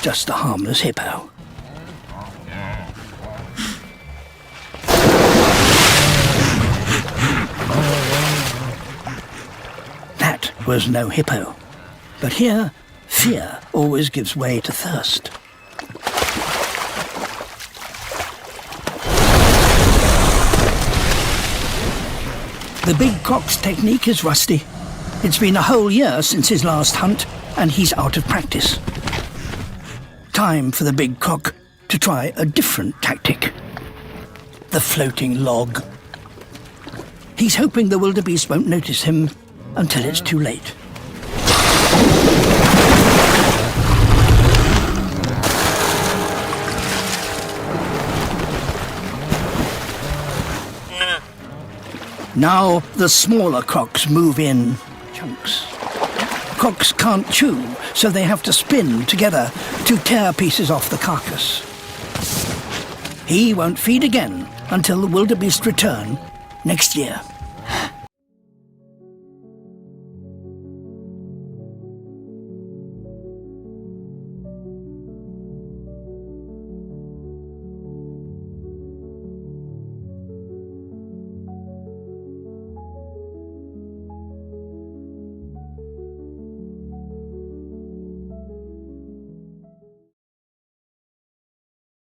just a harmless hippo. That was no hippo. But here, fear always gives way to thirst. The big cock's technique is rusty. It's been a whole year since his last hunt, and he's out of practice. Time for the big cock to try a different tactic. The floating log. He's hoping the wildebeest won't notice him until it's too late. Now the smaller cocks move in chunks. Cocks can't chew, so they have to spin together to tear pieces off the carcass. He won't feed again until the wildebeest return next year.